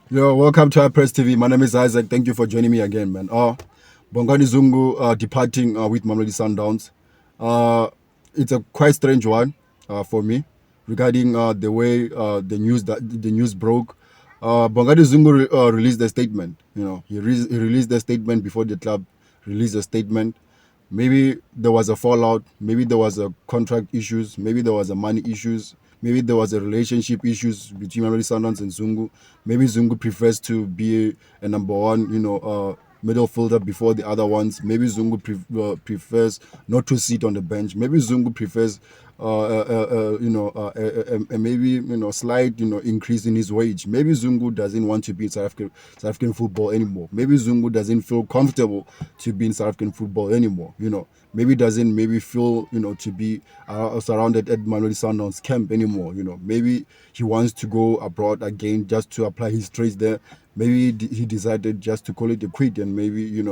Yo, welcome to Press TV. My name is Isaac. Thank you for joining me again, man. Bongani Zungu departing with Mamelodi Sundowns. It's a quite strange one for me regarding the way the news broke. Bongani Zungu released a statement. He released a statement before the club released a statement. Maybe there was a fallout, maybe there was a contract issues, maybe there was a money issues, maybe there was a relationship issues between Mamelodi Sundowns and Zungu. Maybe Zungu prefers to be a number one, middle fielder before the other ones. Maybe Zungu prefers not to sit on the bench. Maybe Zungu prefers maybe slight increase in his wage. Maybe Zungu doesn't want to be in South African football anymore. Maybe Zungu doesn't feel comfortable to be in South African football anymore. Maybe doesn't maybe feel to be surrounded at Mamelodi Sundowns camp anymore. Maybe he wants to go abroad again just to apply his trades there. Maybe he decided just to call it a quit and maybe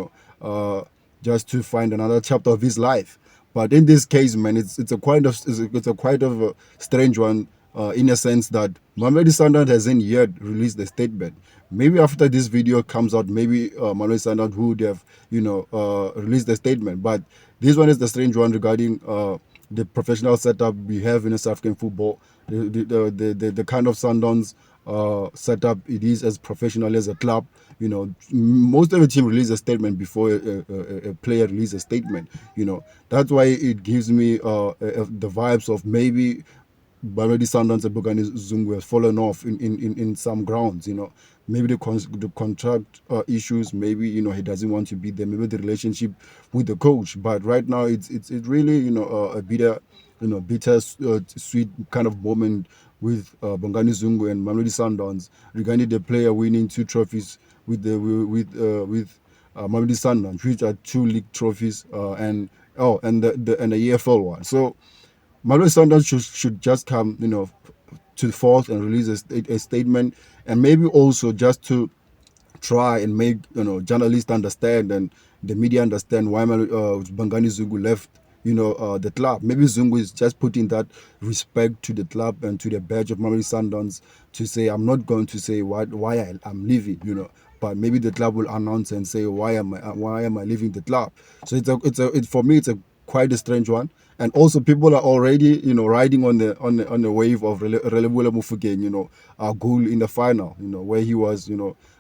just to find another chapter of his life. But in this case, man, it's a quite of a strange one, in a sense that Mamelodi Sundowns hasn't yet released the statement. Maybe after this video comes out, maybe Mamelodi Sundowns would have released the statement. But this one is the strange one regarding the professional setup we have in South African football, the kind of Sundowns setup it is as professional as a club. Most of the team release a statement before a player release a statement. That's why it gives me the vibes of maybe Mamelodi Sundowns and Bongani Zungu has fallen off in some grounds. Maybe the contract issues. Maybe he doesn't want to be there. Maybe the relationship with the coach. But right now it's really a bitter sweet kind of moment with Bongani Zungu and Mamelodi Sundowns regarding the player winning 2 trophies with Mamelodi Sundowns, which are 2 league trophies and the EFL one. So Mamelodi Sundowns should just come, to the forth and release a statement, and maybe also just to try and make journalists understand and the media understand why Bongani Zungu left the club. Maybe Zungu is just putting that respect to the club and to the badge of Mamelodi Sundowns to say, I'm not going to say why I'm leaving, but maybe the club will announce and say why am I leaving the club. So for me it's a quite a strange one. And also people are already riding on the wave of Relebohile Mofokeng, our goal in the final, where he was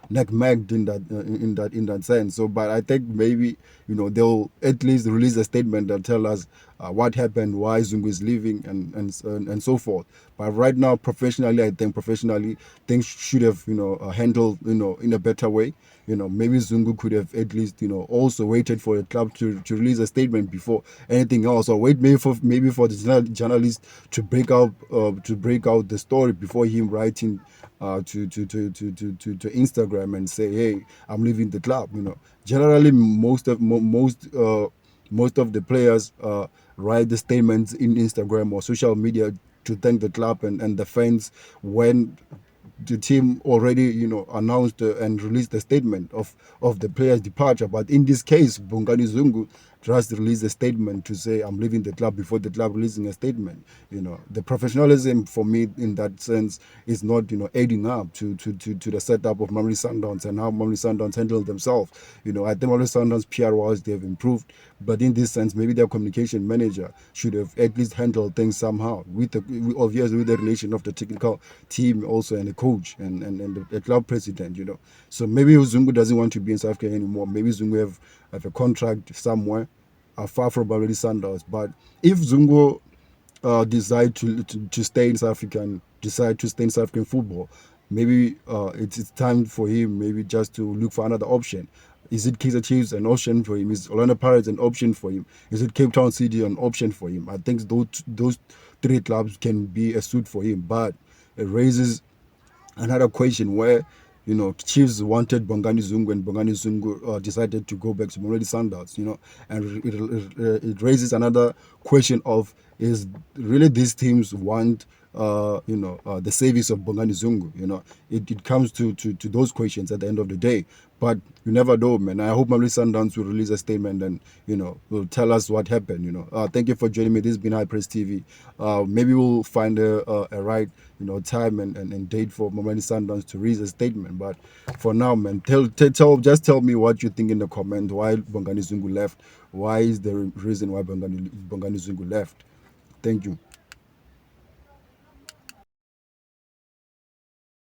neck-magged in that sense. So, but I think maybe they'll at least release a statement that tell us what happened, why Zungu is leaving, and so forth. But right now, I think professionally things should have handled in a better way. Maybe Zungu could have at least also waited for the club to release a statement before anything else, or wait maybe for the journalist to break out the story before him writing to Instagram and say, hey, I'm leaving the club. Generally most of the players write the statements in Instagram or social media to thank the club and the fans when the team already announced and released the statement of the player's departure. But in this case, Bongani Zungu just released a statement to say I'm leaving the club before the club releasing a statement. The professionalism for me in that sense is not adding up to the setup of Mamelodi Sundowns and how Mamelodi Sundowns handle themselves. I think Mamelodi Sundowns PR-wise they have improved, but in this sense maybe their communication manager should have at least handled things somehow obviously with the relation of the technical team also and the coach and the club president. So maybe Zungu doesn't want to be in South Africa anymore. Maybe Zungu have a contract somewhere far from Mamelodi Sundowns. But if Zungu decide to stay in South Africa and decide to stay in South African football, maybe it's time for him maybe just to look for another option. Is it Kaizer Chiefs an option for him? Is Orlando Pirates an option for him? Is it Cape Town City an option for him? I think those 3 clubs can be a suit for him, but it raises another question where Chiefs wanted Bongani Zungu and Bongani Zungu decided to go back to Mamelodi Sundowns, and it raises another question of, is really these teams want the service of Bongani Zungu. It comes to those questions at the end of the day. But you never know, man. I hope Mamelodi Sundowns will release a statement and will tell us what happened. Thank you for joining me. This has been High Press TV. Maybe we'll find a right time and date for Mamelodi Sundowns to release a statement. But for now, man, just tell me what you think in the comment. Why Bongani Zungu left? Why is the reason why Bongani Zungu left? Thank you.